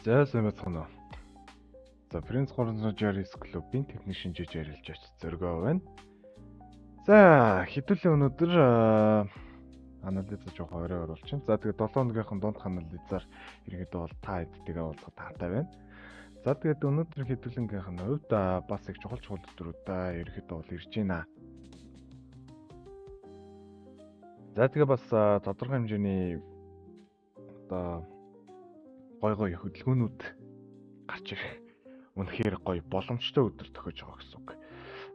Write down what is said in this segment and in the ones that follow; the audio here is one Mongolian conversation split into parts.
За сайн байна. За Prince 369 клубын технишин жиж ярилж ач зөргөө байна. За хэдүүлээ өнөөдөр анализа жоох орой оруулчин. За тэгээд 7 өнөгийн дунд анализаар ерөнхийдөө бол та хэдтэйгээ уулзах таатай байна. За тэгээд өнөөдөр хэдүүлэнгийнх нь хувьд бас их чухал өдрүүд ерөнхийдөө бол ирж байна. За тэгээд бас тодорхой хэмжээний одоо гой хөдөлгөөнүүд гарч ирэх үнэхээр гоё боломжтой өдөр тохиож байгаа гэсэн үг.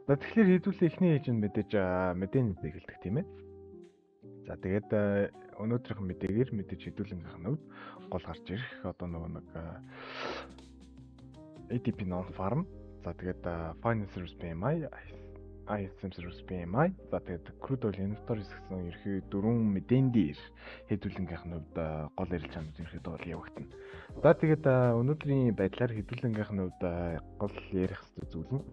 За тэгэхээр хэдүүлээ эхний ээжинд мэдээж мэдээний дэгэлдэг тийм ээ. За тэгээд өнөөдрийнх мэдээгээр мэдээж хэдүүлэнгийнх нь хувьд гол гарч ирэх одоо нэг ADP non-farm. За тэгээд finance service PMI, ISM service PMI. За тэгээд crude oil inventories гэсэн ерхий дөрвөн мэдээний дээр хэдүүлэнгийнх нь хувьд гол ярилцлагууд ерхийдөө бол явагдана. За тэгээд өнөөдрийн байдлаар хэдүүлэнгийнх нь хувьд гол ярих хэвээр зүйл нь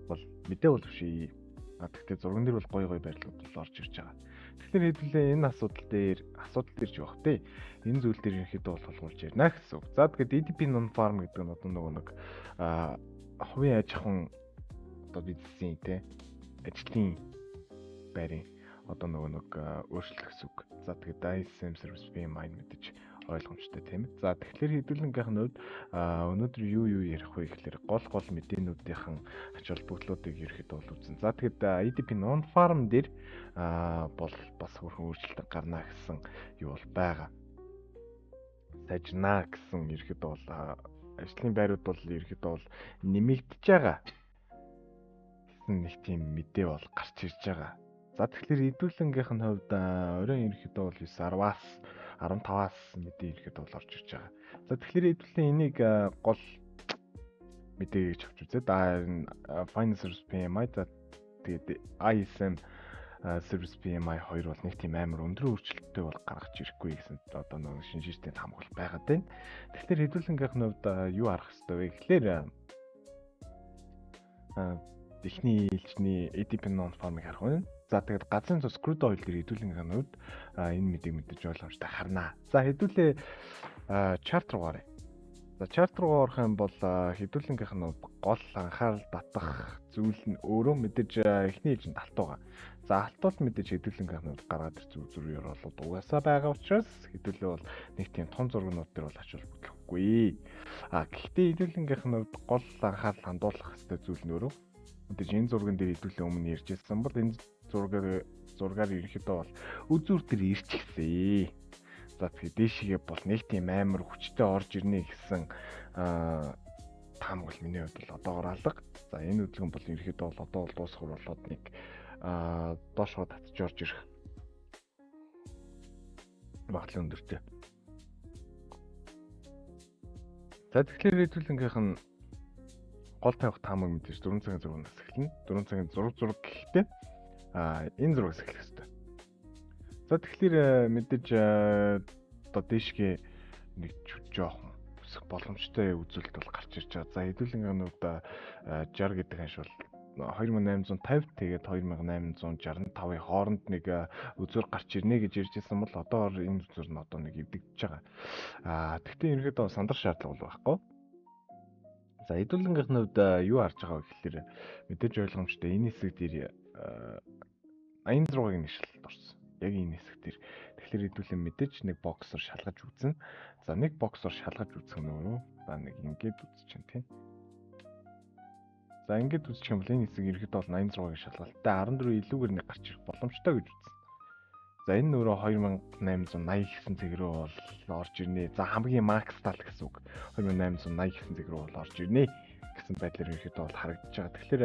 бол мэдээ бол биш. Гэхдээ зурган дээр бол гоё байрлууд бол орж ирж байгаа. Тэгэхээр хэдүүлээ энэ асуудал дээр жиох тий. Энэ зүйл дээр ерөнхийдөө бол тулгуулж ярина гэсэн үг. За тэгээд ADP non-farm гэдэг нь одоо нэг хувийн аж ахуйн одоо бизнесийн тий ажлын байрын одоо нэг өөрчлөлт гэсэн үг. За тэгээд ISM service PMI мэдээж ойлгомжтой тийм ээ. За тэгэхээр хэдүүлэнгийнх нь хувьд өнөөдөр юу ярих вэ гэхээр гол мэдээнүүдийн ач холбогдлуудыг ерөөхдөө бол үзэн. За тэгэхэд ADP non-farm дээр бол бас хөрхөн өөрчлөлт гарна гэсэн юу бол байгаа. Сажнаа гэсэн ерөөхдөө бол ажлын байрууд бол ерөөхдөө бол нэмэгдэж байгаа гэсэн нэг тийм мэдээ бол гарч ирж байгаа. За тэгэхээр хэдүүлэнгийнх нь хувьд оройн ерөөхдөө бол 9-10-аас 15-аас мэдээ ирэхэд бол орж ирж байгаа. За тэгэхээр хэдүүлээ энийг гол мэдээ гэж авч үзээд finance service PMI за тэгээд ISM service PMI хоёр бол нэг тийм амар өндөр өөрчлөлттэй бол гаргаж ирэхгүй гэсэн одоо нэг шинжиртэй хамгаал байгаад байна. Тэгэхээр хэдүүлэнгийнх нь хувьд юу арах хэрэгтэй вэ гэхээр эхний ээлжний ADP non-farm-ыг харах байна. За тэгээд газрын цус crude oil дээр хэдүүлэнгийнх нь хувьд энэ мэдээг мэдээж ойлгомжтой харнаа. За хэдүүлээ чарт руу гаръя. За чарт руу орох юм бол хэдүүлэнгийнх нь гол анхаарал татах зүйл нь өөрөө мэдээж эхний ээлжинд алт байгаа. За алт бол мэдээж хэдүүлэнгийнх нь гаргаад ирэх зүрх болоод угаасаа байгаа учраас хэдүүлээ бол нэг тийм том зургнууд дээр бол ач холбогдохгүй. Гэхдээ хэдүүлэнгийнх нь гол анхаарал хандуулах хэрэгтэй зүйл нь өөрөө мэдээж энэ зурган дээр хэдүүлээ өмнө ярьжсэн бол энэ зургаар ерөнхийдөө бол үзүүр төр ирчихсэн. За тэгэхээр дээшигээ бол нэг тийм амар хүчтэй орж ирнэ гэсэн таамаглал миний хувьд бол одоогоор алга. За энэ хөдөлгөөн бол ерөнхийдөө бол одоо бол дуусгар болоод нэг доошоо татж орж ирэх магадлал өндөртэй. За тэгэхээр хэдүүлэнгийнх нь гол тавих таамаг мэдээж 4 цагийн зургаас эхэлнэ. 4 цагийн зураг гэхдээ энэ зургаас эхлэх хэрэгтэй. За тэгэхээр мэдээж одоо дээшгээ нэг жоохон өсөх боломжтой үзүүлэлт бол гарч ирж байгаа. За хэдүүлэнгийнх нь 60 гэдэг ханш бол 2850 тэгээд 2865-ын хооронд нэг үзүүр гарч ирнэ гэж ярьжсэн бол одоо энэ үзүүр нь одоо нэг эвдэгдэж байгаа. Тэгвэл ерөнхийдөө сандар шаардлага бол байхгүй. За хэдүүлэнгийнх нь хувьд юу харж байгаа вэ гэхээр мэдээж ойлгомжтой энэ хэсэг дээр 86-ыг нэшлэлд орсон. Яг энэ хэсэг дээр. Тэгэхээр хэдүүлэн мэдээж нэг боксоор шалгаж үзнэ. За нэг боксоор шалгаж үзэх нь өөрөө нэг ингээд үзэж чинь тийм. За ингээд үзчих юм бол энэ хэсэг ерөөхдөө бол 86-ыг шалгалттай 14 илүүгээр нэг гарч ирэх боломжтой гэж үзнэ. За энэ нөрөө 2880 гэсэн цэг рүү бол орж ирнэ. За хамгийн макс тал гэсэн үг 2880 гэсэн цэг рүү бол орж ирнэ гэсэн байдлаар ерөөхдөө бол харагдаж байгаа. Тэгэхээр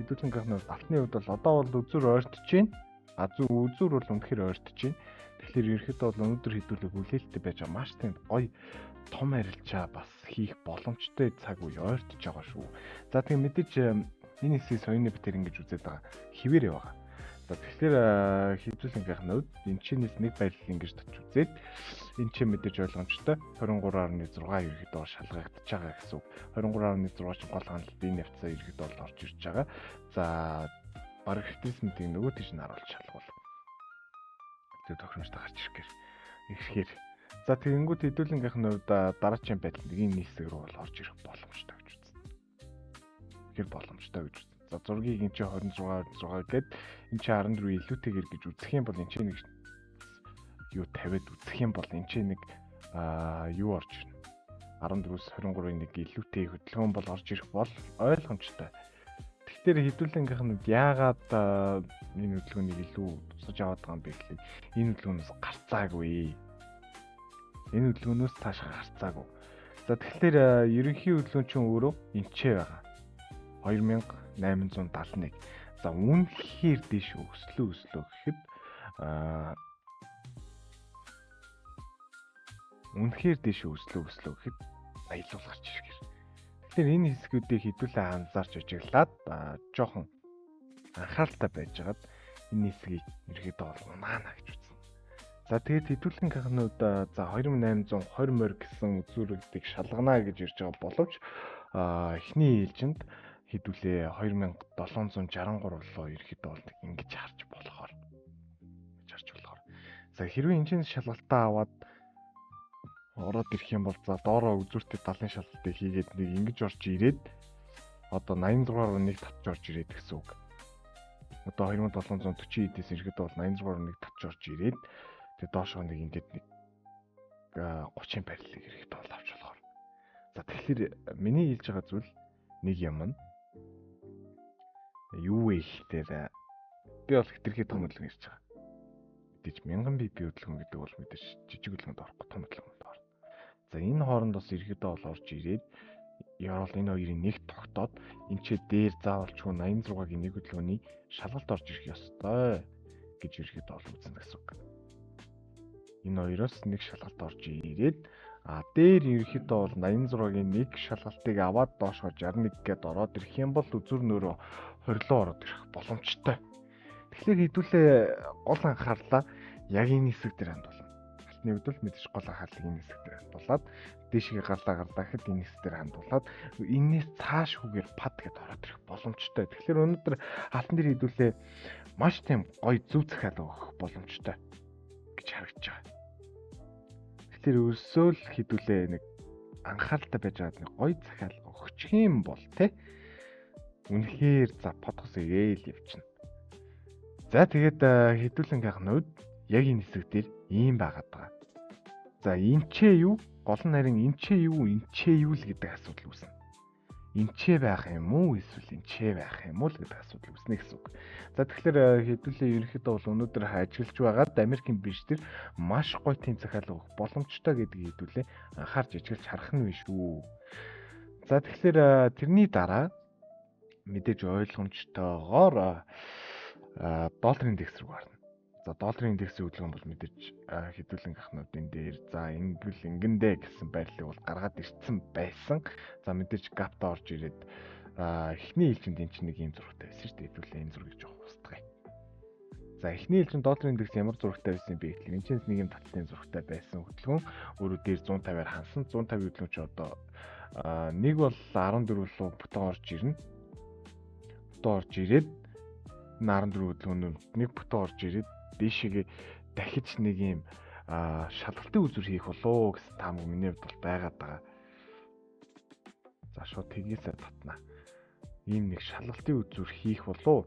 хэдүүлэнгийнх нь алтны хувьд бол одоо бол үзүүр ойртож байна. Үзүүр бол үнэхээр ойртож байна. Тэгэхээр ерөөхдөө бол өнөөдөр хэдүүлэг хүлээлттэй байж байгаа маш тийм гоё том арилжаа бас хийх боломжтой цаг үе ойртож байгаа шүү. За тийм мэдээж энэ хэсгийг соёны битэр ингэж үзээд байгаа хിവэрээ байгаа. За тэгэхээр хэдүүлэнгийнх нь энэ чинээс нэг байрлал ингэж татж үзээд энэ чинь мэдээж ойлгомжтой 23.6 ерөөхдөө шалгагдаж байгаа гэсэн үг. 23.6 чинь гол хандлт энэ явцаа ерөөхдөө бол орж ирж байгаа. За бараг христментийг нөгөө тийш нь харуулж шалгуул. Тэгээ тохиромжтой гарч ирэхээр За тэгэнгүүт хэдүүлэнгийнх нь хувьд дараачийн байдал нэг энэ хэсэг рүү бол орж ирэх боломжтой гэж үзсэн. Тэгэхээр боломжтой гэж үзсэн. За зургийг энэ чи 26 гээд энэ чи 14 илүүтэйгэр гэж үзэх юм бол энэ чи нэг юу тавиад үзэх юм бол энэ чи нэг юу орж ирнэ. 14-с 23-ын нэг илүүтэй хөдөлгөөн бол орж ирэх бол ойлгомжтой. Тэгэхээр хэдүүлэнгийнх нь яагаад энэ хөдөлгөөнийг илүү тусаж аваад байгаа юм бэ гэхлээр энэ хөдөлгөөнөөс гарцаагүй. Энэ хөдөлгөөнөөс цааш гарцаагүй. За тэгэхээр ерөнхий хөдөлгөөн чинь өөрөө энчээ байгаа. 2871. За үнэхээр дэш өслөө гэхэд үнэхээр дэш өслөө гэхэд аялал гарч ирэх. Тэгэхээр энэ хэсгүүдийг хэдүүлээ анзаарч ажиглаад жоохон анхааралтай байжгаад энэ хэсгийг ерөөдөө бол унаана гэж үзсэн. За тэгээд хэдүүлэнгийнхнүүд за 2820 морь гэсэн үзүүрүүдийг шалгана гэж ирж байгаа боловч эхний ээлжинд хэдүүлээ 2763 руу ерөөдөө бол ингэж харж болохоор. За хэрвээ энэ шалгалтаа аваад ороод ирэх юм бол за доороо үзүүртэй 70-ын шалгалтыг хийгээд нэг ингэж орж ирээд одоо 86-аар нэг татж орж ирээд гэсэн үг. Одоо 2740 эдээс ирэхэд бол 86-аар нэг татж орж ирээд тэгээ доошоо нэг ингэж нэг 30-ын барилыг ирэхэд бол авч болохоор. За тэгэхээр миний хэлж байгаа зүйл нэг юм нь юу вэ гэхээр би бол хэтэрхий том хөдөлгөөн ярьж байгаа. Мэдээж 1000 бп хөдөлгөөн гэдэг бол мэдээж жижиг хөдөлгөөнд орохгүй том хөдөлгөөнд орно. За энэ хоорондоос ерөөдөө бол орж ирээд яавал энэ хоёрын нэг тогтоод энэ ч дээр заавалчгүй 86-гийн нэг хөдөлгөөний шалгалт орж ирэх ёстой гэж ерөөдөө бол үзнэ гэсэн үг. Энэ хоёроос нэг шалгалт орж ирээд дээр ерөөдөө бол 86-гийн нэг шалгалтыг аваад доошоо 61 гээд ороод ирэх юм бол үзүр нөрөө 20 ороод ирэх боломжтой. Тэгэхээр хэдүүлээ гол анхаарлаа яг энэ хэсэг дээр хандуулна. Алтны үед л мэдээж гол анхаарлыг энэ хэсэг дээр хандуулаад дээшгээ гарлаа гэхэд энэ хэсэг дээр хандуулаад энэс цааш хүүгээр пад гэдээ ороод ирэх боломжтой. Тэгэхээр өнөөдөр алтан дээр хэдүүлээ маш тийм гоё зөв захиалга өгөх боломжтой гэж харагдаж байгаа. Тэгэхээр өсөө л хэдүүлээ нэг анхааралтай байж байгаа нэг гоё захиалга өгчих юм бол те үнэхээр за подкаст ээл явчихна. За тэгээд хэдүүлэнгийнх нь үед яг энэ хэсэг дээр ийм байгаад байгаа. За энчээ юу? Гол нь харин энчээ юу л гэдэг асуудал үүснэ. Энчээ байх юм уу эсвэл энчээ байх юм уу л гэдэг асуудал үүснэ гэсэн үг. За тэгэхээр хэдүүлээ ерөнхийдөө бол өнөөдөр ажиллаж байгаад Америкийн бирж дээр маш гоё тийм захиалга өгөх боломжтой гэдгийг хэдүүлээ анхаарч ажиглаж харах нь биш үү. За тэгэхээр тэрний дараа мэдээж ойлгомжтойгоор долларын индекс рүү гарна. За долларын индексийн хөдөлгөөн бол мэдээж хэдүүлэнгийнхнүүдийн дээр за ингэндээ гэсэн байрлалыг бол гаргаад ирсэн байсан. За мэдээж гапта орж ирээд эхний ээлжинд энэ чинь нэг юм зурагтай байсан шүү дээ. Хэдүүлээ энэ зургийг жоох устгая. За эхний ээлжинд долларын индекс ямар зурагтай байсан бэ гэхэл энэ чинь нэг юм таталтын зурагтай байсан хөдөлгөөн өөрөө дээр 150-аар хансан. 150 хөдөлгөөн ч одоо нэг бол 14 руу бүтэн орж ирнэ. Бүтэн орж ирээд 14 хөдөлгөөнөөр нэг бүтэн орж ирээд дээшээгээ дахиж нэг юм шалгалтын үзүр хийх болоо гэсэн таамаг миний хувьд бол байгаад байгаа. За шууд тгийсээ татнаа. Ийм нэг шалгалтын үзүр хийх болоо.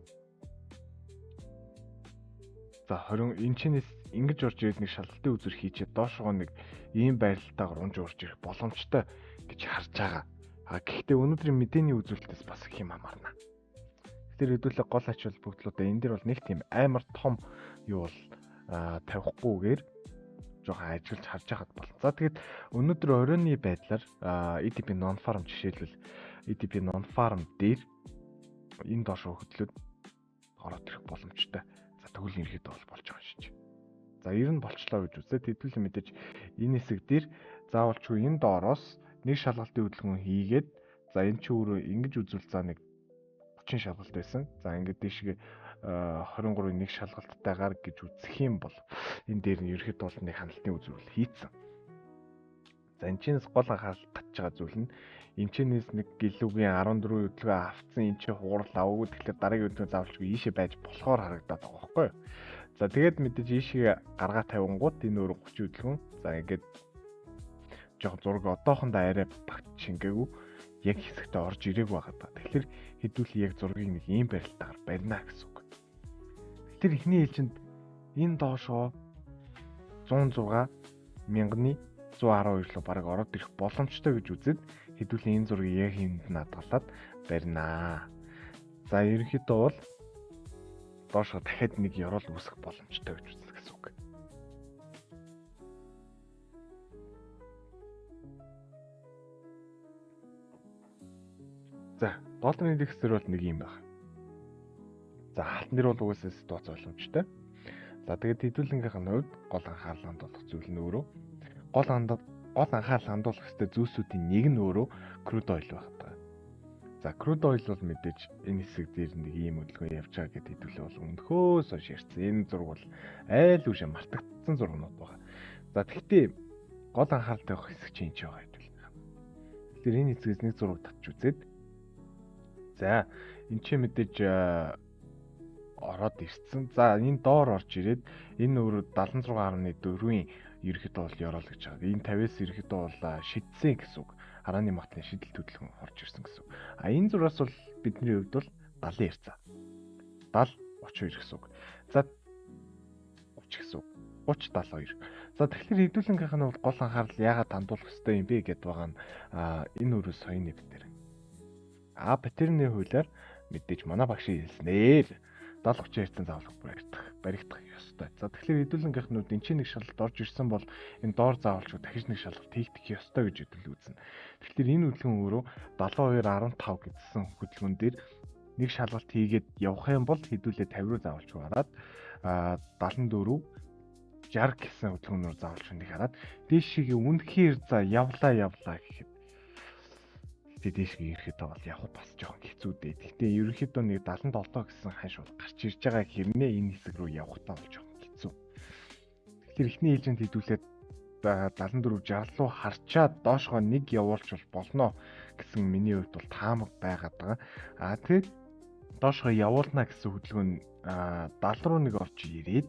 За 20 энэ чинээс ингэж орж ирээд нэг шалгалтын үзүр хийчихэд доошоо нэг ийм байралтайгаар унж урж ирэх боломжтой гэж харж байгаа. Гэхдээ өнөөдрийн мэдээний үзүүлэлтээс бас их юм амарна. Тэр хэдүүлээ гол ач холбогдлуудаа энэ дэр бол нэг тийм амар том юу бол тавихгүйгээр жоохон ажиллаж харж байхад болно. За тэгээд өнөөдөр оройны байдлаар EDP non-farm жишээлбэл EDP non-farm дээр энэ доошоо хөдлөд ороод ирэх боломжтой. За тэгвэл ерөөдөө болж байгаа шиж. За ер нь болчлоо гэж үзээд хэдүүлээ мэдээж энэ хэсэг дээр заавалчгүй энэ доороос нэг шалгалтын хөдөлгөөн хийгээд за энэ ч өөрөө ингэж үзүүл за нэг 30 шалгалт байсан. За ингээд дээшгээ 23-ын нэг шалгалттайгаар гэж үзэх юм бол энэ дээр нь ерөөхдөө бол нэг ханалтын үзүүл хийцэн. За энэ чинээс гол анхаарал татж байгаа зүйл нь энэ чинээс нэг гэлүүгийн 14 хөдөлгөөн авцсан энэ чинь хуурал аваагүй тэгэхээр дараагийн хөдөлгөөн заавалчгүй ийшээ байж болохоор харагдаад байгаа байхгүй юу. За тэгээд мэдээж ийшээ гаргаа тавингууд энэ өөр 30 хөдөлгөөн. За ингээд жоохон зураг одоохондоо арай багт шингээгүй яг хэсэгтээ орж ирээгүй байгаа даа. Тэгэхээр хэдүүлээ яг зургийг нэг ийм барилтаагаар барина гэсэн үг. Тэгэхээр эхний ээлжинд энэ доошоо 106 мянганы 112 руу бараг ороод ирэх боломжтой гэж үзээд хэдүүлээ энэ зургийг яг хиймд нь хадгалаад барина. За ерөнхийдөө бол доошоо дахиад нэг ёроол үүсэх боломжтой гэж үзнэ гэсэн үг. За, долларын индекс төр бол нэг юм байна. За, алтан дээр бол угаасаа ситуац боломжтой. За, тэгээд хэдүүлэнгийнхэн хувьд гол анхаарал хандуулах зүйл нь өөрөө гол анхаарал хандуулах ёстой зүйлсүүдийн нэг нь өөрөө crude oil байна. За, crude oil бол мэдээж энэ хэсэг дээр нэг ийм хөдөлгөөн явж байгаа гэдээ хэдүүлээ бол өнөхөөс хойш ярьсан. Энэ зураг бол айл үшээ мартагдсан зургнууд байна. За, тэгтээ гол анхаарал тавих хэсэг чинь энэ ч байгаа хэдүүлээ. Тэгэхээр энэ хэсгээс нэг зураг татж үзээд за, энэ ч мэдээж ороод ирсэн. За, энэ доор орж ирээд энэ өөрөө 76.4-ийн ерөөхдөө бол ёроол гэж байгаа. Энэ 50-аас ерөөхдөө бол шидсэн гэсэн үг. Харааны матны шидэлт хөдөлгөөн орж ирсэн гэсэн үг. А энэ зураас бол бидний хувьд бол 70 ярьцаа. 70 32 гэсэн үг. За 30 гэсэн үг. 30 72. За тэгэхээр хэдүүлэнгийнх нь бол гол анхаарал яагаад хандуулах хэрэгтэй юм бэ гэдээ байгаа нь энэ өөрөө соёны битэр. Батэрны хуулиар мэдээж манай багшийн хэлснээр 70-30 заавал баригдах ёстой. За тэгэхээр хэдүүлэнгийнхнүүд энэ чинь нэг шалгалт орж ирсэн бол энэ доор заавалчгүй дахиж нэг шалгалт хийгдэх ёстой гэж хэдүүл үзнэ. Тэгэхээр энэ хөдөлгөөн өөрөө 72-15 гэсэн хөдөлгөөн дээр нэг шалгалт хийгээд явах юм бол хэдүүлээ 50 руу заавалчгүй хараад 74 60 гэсэн хөдөлгөөнөөр заавалчгүй нэг хараад дээшгээ үнэхээр за явлаа гэхэд дээшгээ ирэхэд бол явах бас жоохон хэцүү дээ. Гэхдээ ерөнхийдөө нэг 77 гэсэн ханш бол гарч ирж байгаа хэрнээ энэ хэсэг рүү явахтаа бол жоохон хэцүү. Тэгэхээр эхний ээлжинд хэдүүлээд 74 60 руу харчаад доошгоо нэг явуулж болно гэсэн миний хувьд бол таамаг байгаад байгаа. Тэгээд доошгоо явуулна гэсэн хөдөлгөөн 70 руу нэг орж ирээд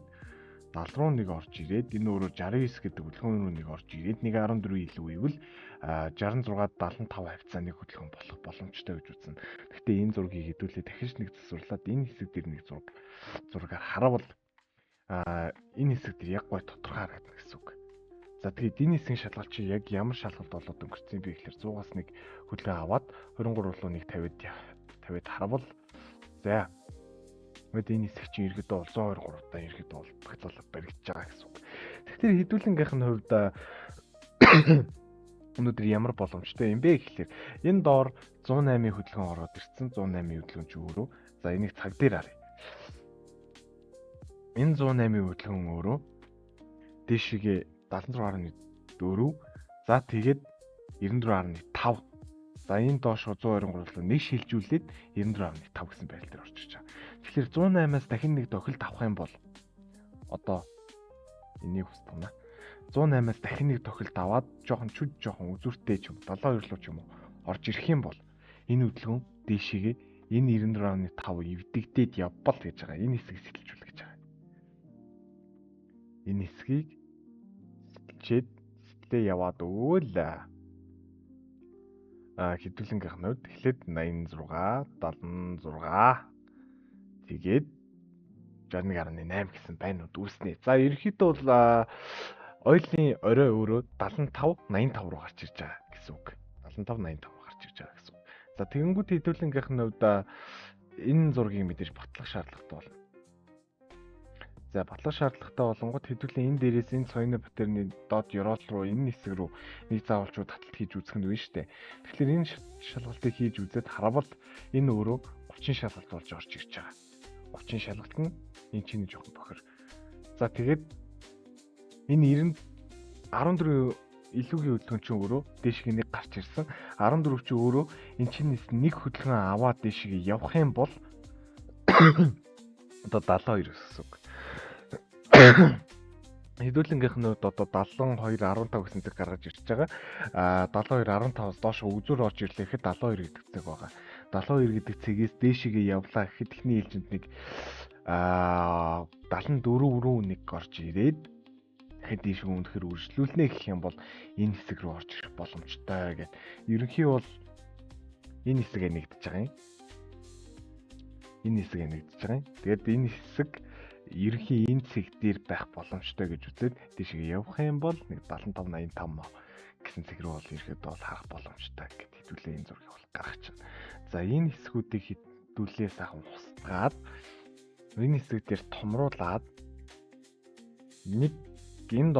70 руу нэг орж ирээд энэ өөрөө 69 гэдэг хөдөлгөөн рүү нэг орж ирээд 1.14 илүү ивэл 66-75 хавцааны хөдөлгөөн болох боломжтой гэж үзнэ. Гэхдээ энэ зургийг хэдүүлээ дахиж нэг засварлаад энэ хэсэг дээр нэг зургаар харавал энэ хэсэг дээр яг гой тодорхой харагдана гэсэн үг. За тэгээд энэ хэсгийн шалгалт чи яг ямар шалгалт болоод өнгөрсөн бэ гэхээр 100-аас нэг хөдөлгөөн аваад 23 руу нэг 50-д харавал за энэ хэсэг чинь ерөөдөө 123 та ерөөдөө бол багцаалаад баригдаж байгаа гэсэн үг. Тэгэхээр хэдүүлэнгийнх нь хувьд өнөөдөр ямар боломжтой юм бэ гэхээр энэ доор 108-ийн хөдөлгөөн ороод ирсэн. 108-ийн хөдөлгөөн чи өөрөө за энийг цаг дээр харъя. Энэ 108-ийн хөдөлгөөн өөрөө дээшгээ 76.4 за тэгээд 94.5 за энэ доошоо 123 руу нэг шилжүүлээд 94.5 гэсэн байрал дээр орж ирж байгаа. Тэгэхээр 108-аас дахин нэг тохилт авах юм бол одоо энийг устгана. 108-аас дахин нэг тохилт аваад жоохон үзүүртэй ч юм 72 руу ч юм уу орж ирэх юм бол энэ хөдөлгөөн дээшээгээ энэ 94.5 эвдэгдээд явбал гэж байгаа. Энэ хэсгийг сэтэлжүүл гэж байгаа. Энэ хэсгийг сэтэлээ яваад өөл хэдүүлэнгийнх нь эхлээд 86 76 тэгээд 61.8 гэсэн байнууд үүснэ. За ерөнхийдөө бол ойлын орой өөрөө 75 85 руу гарч ирж байгаа гэсэн үг. 75 85 руу гарч ирж байгаа гэсэн үг. За тэгэнгүүт хэдүүлэнгийнх нь хувьд энэ зургийг мэдээж батлах шаардлагатай болно. За батлах шаардлагатай болонгод хэдүүлээ энэ дээрээс энэ соёны паттерны доод ёроол руу энэ хэсэг рүү нэг заавалчгүй таталт хийж үзэх нь вэ штэ. Тэгэхээр энэ шалгалтыг хийж үзээд харавал энэ өөрөө 30 шалгалт болж орж ирж байгаа. 30 шалгалт нь энэ чинь жоохон бохор. За тэгээд энэ 14 илүүгийн хөдөлгөөн чинь өөрөө дээшгээ нэг гарч ирсэн. 14 чинь өөрөө энэ чинээс нэг хөдөлгөөн аваад дээшгээ явах юм бол одоо 72 гэсэн үг. Хэдүүлэнгийнх нь одоо 72 15 гэсэн зэрэг гаргаж ирж байгаа. 72 15-аас доош үзүүр орж ирлээ гэхэд 72 гэдэг цаг байгаа. 72 гэдэг цэгээс дээшгээ явлаа гэхэд эхний ээлжинд нэг 74 рүү нэг орж ирээд дахиад дээш өнөхөр үргэлжлүүлнэ гэх юм бол энэ хэсэг рүү орж ирэх боломжтой гэд. Ерөнхий бол энэ хэсэг нэгдэж байгаа юм. Энэ хэсэг нэгдэж байгаа юм. Тэгээд энэ хэсэг ерөнхий энэ цэг дээр байх боломжтой гэж үзээд тийшээ явах юм бол нэг 75 85 гэсэн цэг рүү бол ирэхэд бол харах боломжтой гэд хэдүүлээ энэ зургийг бол гаргаж байна. За энэ хэсгүүдийг хэдүүлээ сайхан устгаад энэ хэсэг дээр томруулаад нэг энэ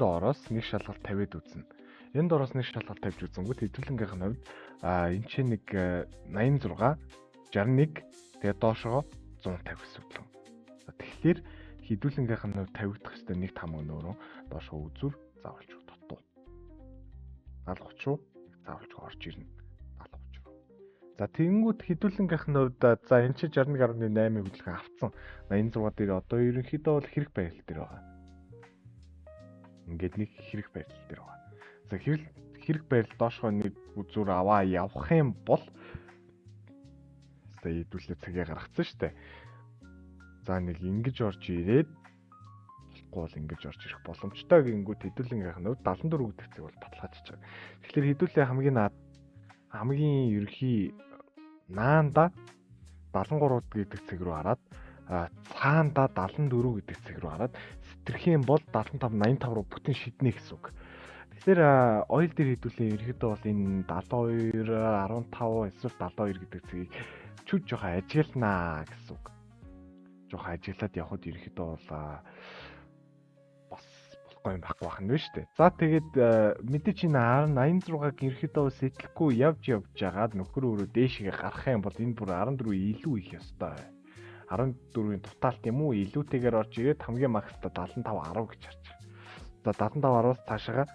доороос нэг шалгалт тавиад үзнэ. Энэ доороос нэг шалгалт тавьж үзэнгүүт хэдүүлэнгийнх нь хувьд энэ чинь нэг 86 61 тэгээд доошоо 150 гэсэн үг. Тэгэхээр хэдүүлэнгийнх нь тавигдах хэвээр нэг там өнөөрөө доошоо үзүр заавалж дутуу. 70 30 руу заавалж орж ирнэ. 70 30 руу. За тэгэнгүүт хэдүүлэнгийнх нь хувьд за энэ чи 61.8-ыг хөдөлгөөн авцсан. 86 дээр одоо ерөнхийдөө бол хэрэг байрал дээр байгаа. Ингээд нэг хэрэг байрал дээр байгаа. За хэрэг байрал доошоо нэг үзүр аваа явах юм бол за хэдүүлээ цагаа гаргацсан шүү дээ. За нэг ингэж орж ирээд болохгүй бол ингэж орж ирэх боломжтой гингүүд хэдүүлэнгийнх нь 74 гэдэг цэг бол баталгаажиж байгаа. Тэгэхээр хэдүүлээ хамгийн ерөнхий наанда 73 гэдэг цэг рүү хараад цаанда 74 гэдэг цэг рүү хараад сэтэрх юм бол 75 85 руу бүтэн шиднэ гэсэн үг. Тэгэхээр ойл дээр хэдүүлээ ерөөдөө бол энэ 72 15 эсвэл 72 гэдэг цэгийг чүд жоохон ажигланаа гэсэн үг. Жоохон ажиглаад явхад ерөөдөө бол бас болохгүй юм байхгүй байх нь шүү дээ. За тэгээд мэдээч энэ 86-ыг ерөөдөө сэтлэхгүй явж жагаад нөхөр өөрөө дээшгээ гарах юм бол энэ бүр 14 илүү их ёстой. 14-ийн тутаалт юм уу илүүтэйгээр орж ирээд хамгийн макстай 75 10 гэж харж байгаа. За 75 10-аас цаашаага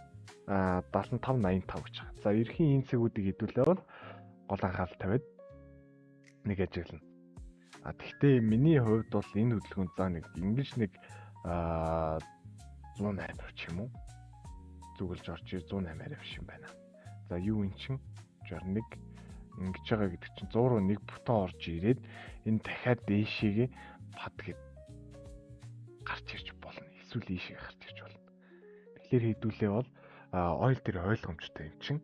75 85 гэж байгаа. За ерхийн энэ цэгүүдийг хэдүүлээ бол гол анхаарал тавиад нэг ажиглана. Тэгвэл миний хувьд бол энэ хөдөлгөөнд за нэг ингэж нэг 108 ч юм уу зүгэлж орж ир 108 биш юм байна. За юу эн чин 61 ингэж байгаа гэдэг чинь 100 руу нэг бүтэн орж ирээд энэ дахиад дээшээгээ бат гэд гарч ирж болно. Эсвэл ийшээ гарч ирж болно. Тэгэхээр хэдүүлээ бол ойл дээр ойлгомжтой юм чин.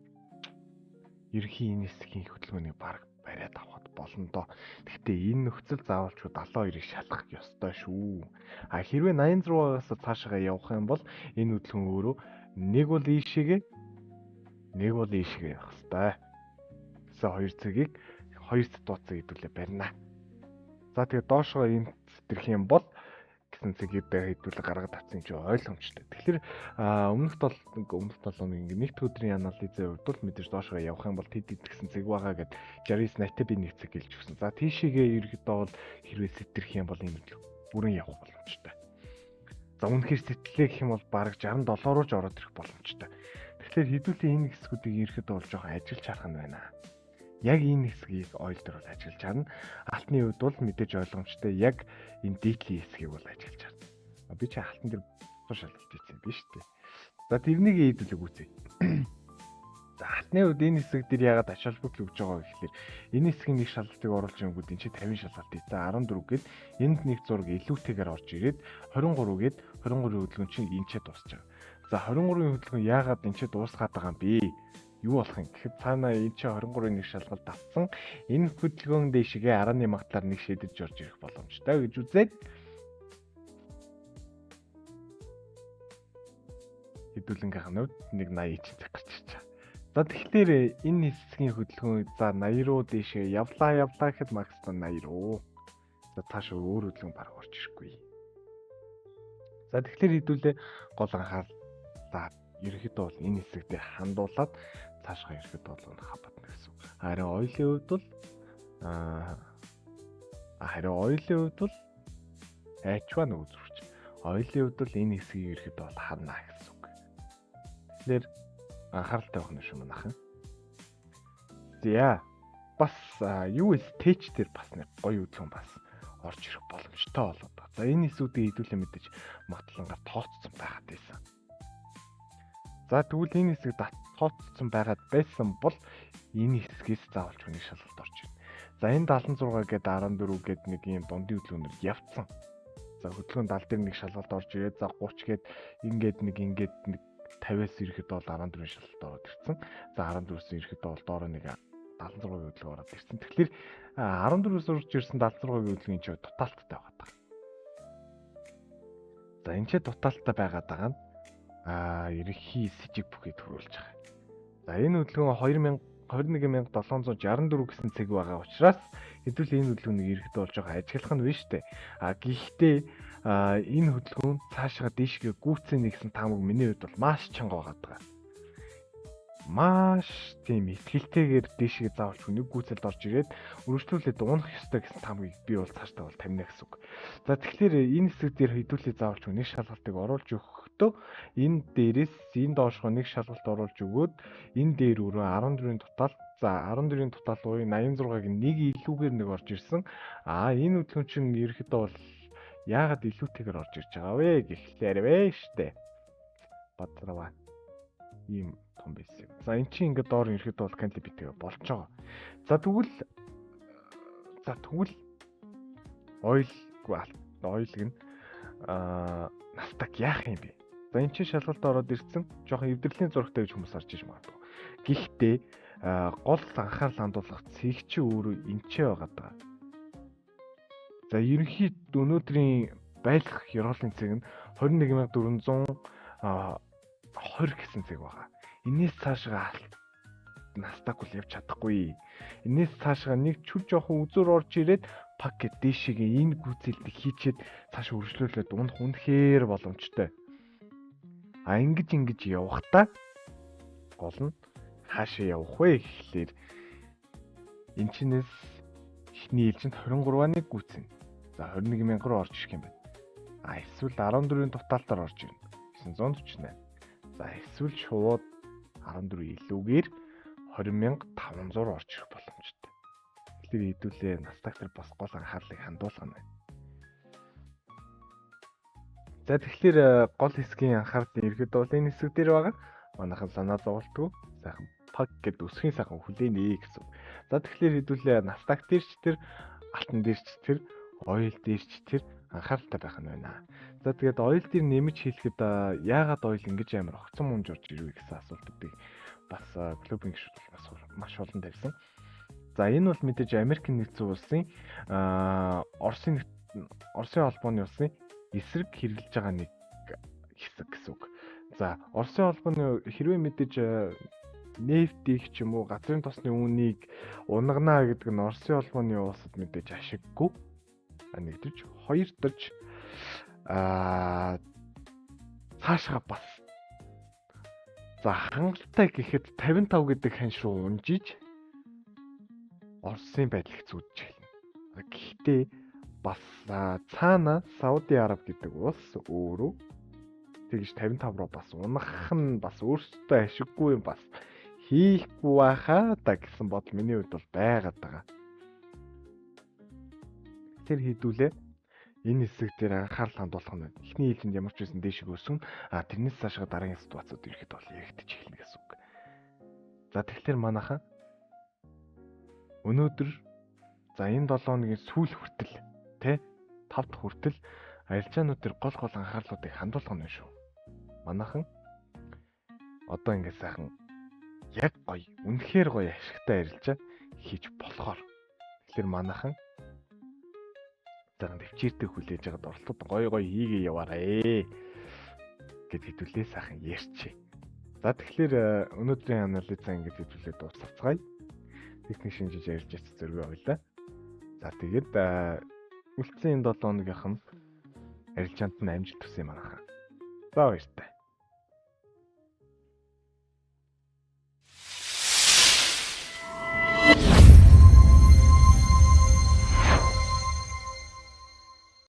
Ерхий энэ хэсгийн хөдөлгөөнийг баг бариад авахд болно доо. Гэхдээ энэ нөхцөл заавалчгүй 72-ыг шалгах ёстой шүү. Хэрвээ 86-аас цаашаа явах юм бол энэ хөдөлгөөн өөрөө нэг бол ийшээгээ нэг бол ийшээгээ явах ёстой. Гэсэн хоёр цэгийг хоёр ситуацыг хэдүүлээ барина. За тэгээд доошоо энэ сэтэрх юм бол гэсэн цэгийг хэдүүлээ гаргаад авсан чинь ойлгомжтой. Тэгэхээр өмнөх 7 өдрийн нэгд өдрийн анализын хувьд бол мэдээж доошоо явах юм бол тэд гэсэн цэг байгаа гэд 69 80-тай би нэг цэг гэлж өгсөн. За тийшээгээ ерөөдөө бол хэрвээ сэтэрх юм бол энэ бүрэн явах боломжтой. За үнэхээр сэтлээ гэх юм бол бараг 67 руу ч ороод ирэх боломжтой. Тэгэхээр хэдүүлээ энэ хэсгүүдийг ерөөдөө бол жоохон ажиллаж харах нь байна. Яг энэ хэсгийг ойл дээр бол ажиллаж харна. Алтны хувьд бол мэдээж ойлгомжтой яг энэ дээдлийн хэсгийг бол ажиллаж харна. Би чи алтан дээр шалгалт хийсэн биш үү? За тэрнийг хэдүүлэг үүсэ. За алтны хувьд энэ хэсэг дээр яагаад ач холбогдол өгж байгаа вэ гэхээр энэ хэсгийн нэг шалгалтыг оруулж ирэнгүүт энэ чи 50 шалгалт хийсэн 14 гээд энд нэг зураг илүүтэйгээр орж ирээд 23 гээд 23-ийн хөдөлгөөн чинь энэ ч дуусч байгаа. За 23-ийн хөдөлгөөн яагаад энэ ч дуусгаад байгаа юм бэ? Юу болох юм гэхэд цаанаа энэ чи 23-ийн нэг шалгалт авсан энэ хөдөлгөөн дэшигээ 10-ны магадлаар нэг шийдэж орж ирэх боломжтой гэж үзээд хэдүүлэнгийнх нь нэг 80 ч гарч ирж байгаа. За тэгэхээр энэ хэсгийн хөдөлгөөн за 80 руу дэшээ явлаа гэхэд максимум 80 руу. За тааш өөр хөдөлгөөн баг орж ирэхгүй. За тэгэхээр хэдүүлээ гол анхаарал за ерөнхийдөө бол энэ хэсэг дээр хандуулаад цаашгаа ирэхэд бол хабатна гэсэн. Харин ойлын хувьд бол айчваа нэг үзүүрч. Ойлын хувьд бол энэ хэсгийг ирэхэд бол ханаа гэсэн үг. Тэгэхээр анхааралтай байх нь шүү манайхан. За бас юу стэйч дээр бас нэг гоё хөдөлгөөн бас орж ирэх боломжтой болоод байна. За энэ хэсүүдийг хэдүүлээ мэдээж магтлангаар тооцсон байхад байсан. За тэгвэл энэ хэсэг тооцсон байгаад байсан бол энэ хэсгээс заавалж хүний шалгалт орж ирнэ. За энэ 76 гээд 14 гээд нэг юм дундын хөдөлгөөнөөр явцсан. За хөдөлгөөнд аль дээр нэг шалгалт орж ирээд за 30 гээд ингээд нэг 50-аас ирэхэд бол 14 шалгалт ороод ирсэн. За 14-өөс ирэхэд бол доороо нэг 76-ийн хөдөлгөөн ороод ирсэн. Тэгэхээр 14-өөс урж ирсэн 76-ийн хөдөлгөөний чинь тоталттай байгаа даа. За энэ ч тоталттай байгаад байгаа нь ерөнхий сэжиг бүхий төрүүлж байгаа. За энэ хөдөлгөөн 21764 гэсэн цэг байгаа учраас хэдүүл энэ хөдөлгөөнийг ирэхэд болж байгаа ажиглах нь биш үү? Гэхдээ энэ хөдөлгөөн цаашаа дээшгээ гүйцэнэ гэсэн таамаг миний хувьд бол маш чанга байгаа. Маш тийм ихтгэлтэйгээр дээшгээ заавалч хүнийг гүйцэлд орж ирээд өргөжлүүлээд унах ёстой гэсэн таамагийг би бол цаашдаа бол тавина гэсэн үг. За тэгэхээр энэ хэсэг дээр хэдүүлээ заавалч хүнийг шалгалтыг оруулж өгөхдөө энэ дээрээс энэ доошгоо нэг шалгалт оруулж өгөөд энэ дээр өрөө 14-ийн тотал за 14-ийн тотал буюу 86-ыг нэг илүүгээр нэг орж ирсэн. Энэ хөдөлгөөн чинь ерөөхдөө бол яагаад илүүтэйгээр орж ирж байгаа вэ гэхлээр вэ штэ. Бадрава ийм том байсан. За эн чинь ингээд доор ерөөхдөө бол кантлибитэйгээ болж байгаа. За тэгвэл ойлг нь настаг яах юм бэ? За эн чинь шалгалт ороод ирсэн. Жохон эвдэрлийн зурагтай гэж хүмүүс харж иж магадгүй. Гэхдээ гол анхаарал хандуулах цэг чи өөрөө энчээ байгаа даа. За ерөнхийд өнөөдрийн байлгах ёроолын цэг нь 21420 гэсэн цэг байгаа. Энээс цаашгаа настаг үл явж чадахгүй. Энээс цаашгаа нэг чүр жоохон үзүр орж ирээд пакет дэшигээ энэ гүйцэлдийг хийчихэд цааш өргөжлүүлээд унах үнэхээр боломжтой. Ингэж явахдаа гол нь хаашаа явах вэ гэхлээр энэ чинээс эхний ээлжинд 23-ны гүйцэн. За 21000 руу орж ирэх юм байна. Эсвэл 14-ийн тоталтаар орж ирнэ. 948. За эсвэл шууд 14 илүүгээр 20500 орж ирэх боломжтой. Тэгэхээр хэдүүлээ настаг дээр бас гол анхаарлыг хандуулах нь байна. За тэгэхээр гол хэсгийн анхаарлын ерхэд бол энэ хэсэг дээр байгаа. Манайхан санаа зовлтгүй сайхан пак гэд өсгийн сайхан хүлээнэ гэсэн. За тэгэхээр хэдүүлээ настаг дээр ч тэр алтан дээр ч тэр ойл дээр ч тэр анхааралтай байх нь байна. За тэгээд ойл дээр нэмж хэлэхэд яагаад ойл ингэж амар огцон мунж орж ирвэ гэсэн асуултуудыг бас клубын гишүүд маш олон тавьсан. За энэ бол мэдээж Америкийн нэгдсэн улсын Оросын холбооны улсын эсрэг хэрэглэж байгаа нэг хэсэг гэсэн үг. За Оросын холбооны хэрвээ мэдээж нефтийг ч юм уу газрын тосны үүнийг унгана гэдэг нь Оросын холбооны улсад мэдээж ашиггүй. Нэгдэж хоёрдож цаашгаа бас за хангалттай гэхэд 55 гэдэг ханш руу унжиж Оросын байдал хэцүүдж эхэлнэ. Гэхдээ бас цаана Сауди Араб гэдэг улс өөрөө тэгж 55 руу бас унах нь бас өөрсдөө ашиггүй юм бас хийхгүй байхаа да гэсэн бодол миний хувьд бол байгаад байгаа. Тэр хэдүүлээ энэ хэсэг дээр анхаарал хандуулах нь эхний ээлжинд ямар ч байсан дээшиг өсвөн тэрнээс цаашгаа дараагийн ситуацууд ирэхэд бол яригдчих эхэлнэ гэсэн үг. За тэгэхээр манайхан өнөөдөр за энэ 7 хоногийн сүүл хүртэл 5 дахь хүртэл арилжаанууд төр гол анхаарлуудыг хандуулах нь шүү. Манайхан одоо ингэ сайхан яг гоё, үнэхээр гоё ашигтай арилжаа хийж болохоор. Тэгэхээр манайхан зарим төвчээртэй хүлээж байгаад оролтууд гоё хийгээ яваарэ гэд хэдүүлээ сайхан ярьчээ. За тэгэхээр өнөөдрийн анализаа ингэж хэдүүлээ дуусгацгаая. Техник шинжиж ярьж зөргөө ойлаа. За тэгээд үлдсэн энэ 7 хоногийнх нь арилжаанд нь амжилт хүсье манайхаа. За баяртай.